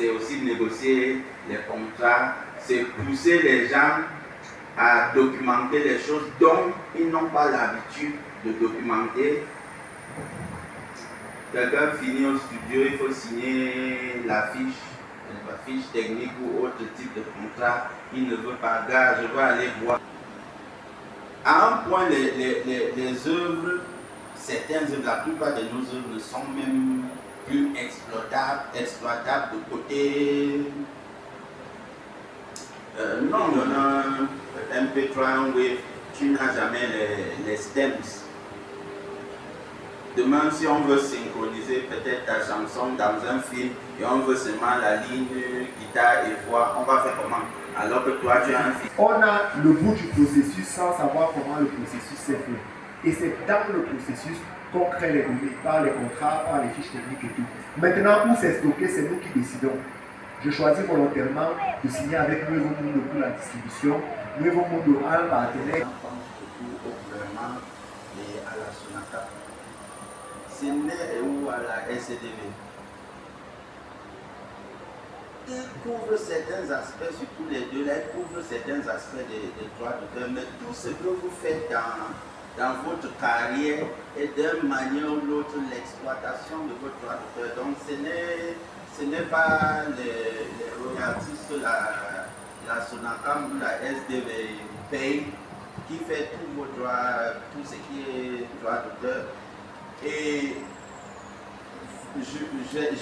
c'est aussi négocier les contrats, c'est pousser les gens à documenter les choses dont ils n'ont pas l'habitude de documenter. Quelqu'un finit au studio, il faut signer la fiche technique ou autre type de contrat. Il ne veut pas, gars, je veux aller voir. À un point, les œuvres, certaines œuvres, la plupart de nos œuvres ne sont même plus exploitables de côté. Non, on a un MP3, un Wave, tu n'as jamais les stems. Demain, si on veut synchroniser peut-être ta chanson dans un film et on veut seulement la ligne guitare et voix, on va faire comment? Alors que toi, tu as un film. On a le bout du processus sans savoir comment le processus s'est fait. Et c'est dans le processus qu'on crée les données, par les contrats, par les fiches techniques et tout. Maintenant, où c'est stocké, c'est nous qui décidons. Je choisis volontairement de signer avec Nuevo Mundo pour la distribution. Nuevo Mundo a un partenaire. Vraiment, et à la Sonata. C'est né ou à la SCDV. Ils couvrent certains aspects, surtout les deux, là, ils couvrent certains aspects des droits d'auteur, mais tout ce que vous faites dans votre carrière est d'une manière ou l'autre l'exploitation de votre droit d'auteur. Donc ce n'est pas les royalties que la Sonacam ou la SDV paye qui fait tous vos droits, tout ce qui est droit d'auteur. Et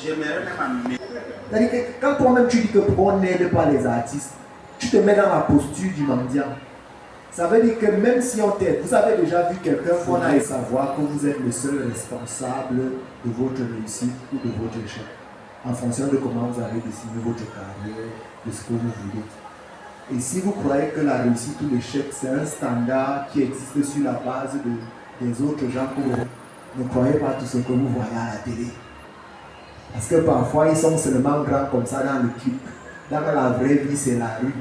j'aimerais même amener. C'est-à-dire que quand toi-même tu dis que on n'aide pas les artistes, tu te mets dans la posture du mendiant. Ça veut dire que même si on t'aide, vous avez déjà vu quelqu'un qu'on a à savoir que vous êtes le seul responsable de votre réussite ou de votre échec, en fonction de comment vous avez dessiné votre carrière, de ce que vous voulez. Et si vous croyez que la réussite ou l'échec, c'est un standard qui existe sur la base des autres gens que vous ne croyez pas tout ce que vous voyez à la télé. Parce que parfois, ils sont seulement grands comme ça dans le clip. Dans la vraie vie, c'est la rue.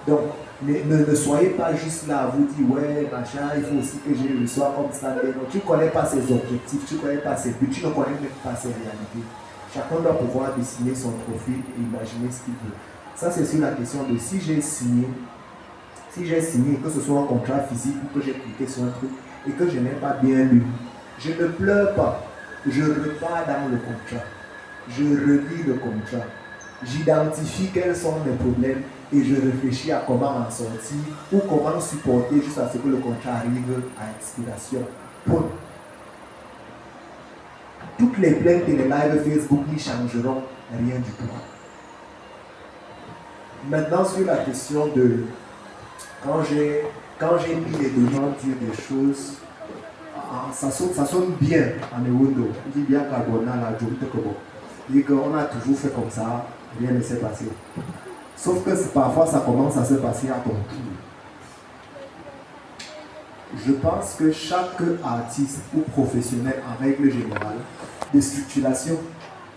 Donc, ne soyez pas juste là à vous dire, ouais, machin, il faut aussi que je le sois comme ça. Non, tu ne connais pas ses objectifs, tu ne connais pas ses buts, tu ne connais même pas ses réalités. Chacun doit pouvoir dessiner son profil et imaginer ce qu'il veut. Ça, c'est sur la question de si j'ai signé, que ce soit un contrat physique ou que j'ai cliqué sur un truc et que je n'ai pas bien lu, je ne pleure pas. Je repars dans le contrat. Je relis le contrat. J'identifie quels sont mes problèmes et je réfléchis à comment en sortir ou comment supporter jusqu'à ce que le contrat arrive à expiration. Point. Toutes les plaintes et les lives Facebook n'y changeront rien du tout. Maintenant, sur la question de quand j'ai mis les données dire des choses, ça sonne bien en Ewondo. On dit bien qu'Agona, la Djomite Kobo. dit qu'on a toujours fait comme ça, rien ne s'est passé. Sauf que parfois ça commence à se passer à ton tour. Je pense que chaque artiste ou professionnel en règle générale de structuration,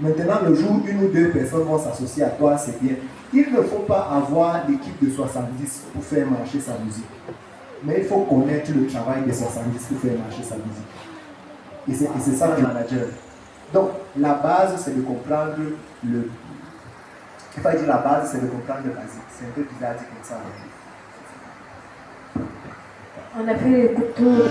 maintenant le jour où une ou deux personnes vont s'associer à toi, c'est bien. Il ne faut pas avoir l'équipe de 70 pour faire marcher sa musique. Mais il faut connaître le travail des 70 pour faire marcher sa musique. Et c'est ça le manager. Donc la base c'est de comprendre le... Il faut dire la base c'est de comprendre le basique. C'est un peu bizarre dit comme ça. On a fait le couteau.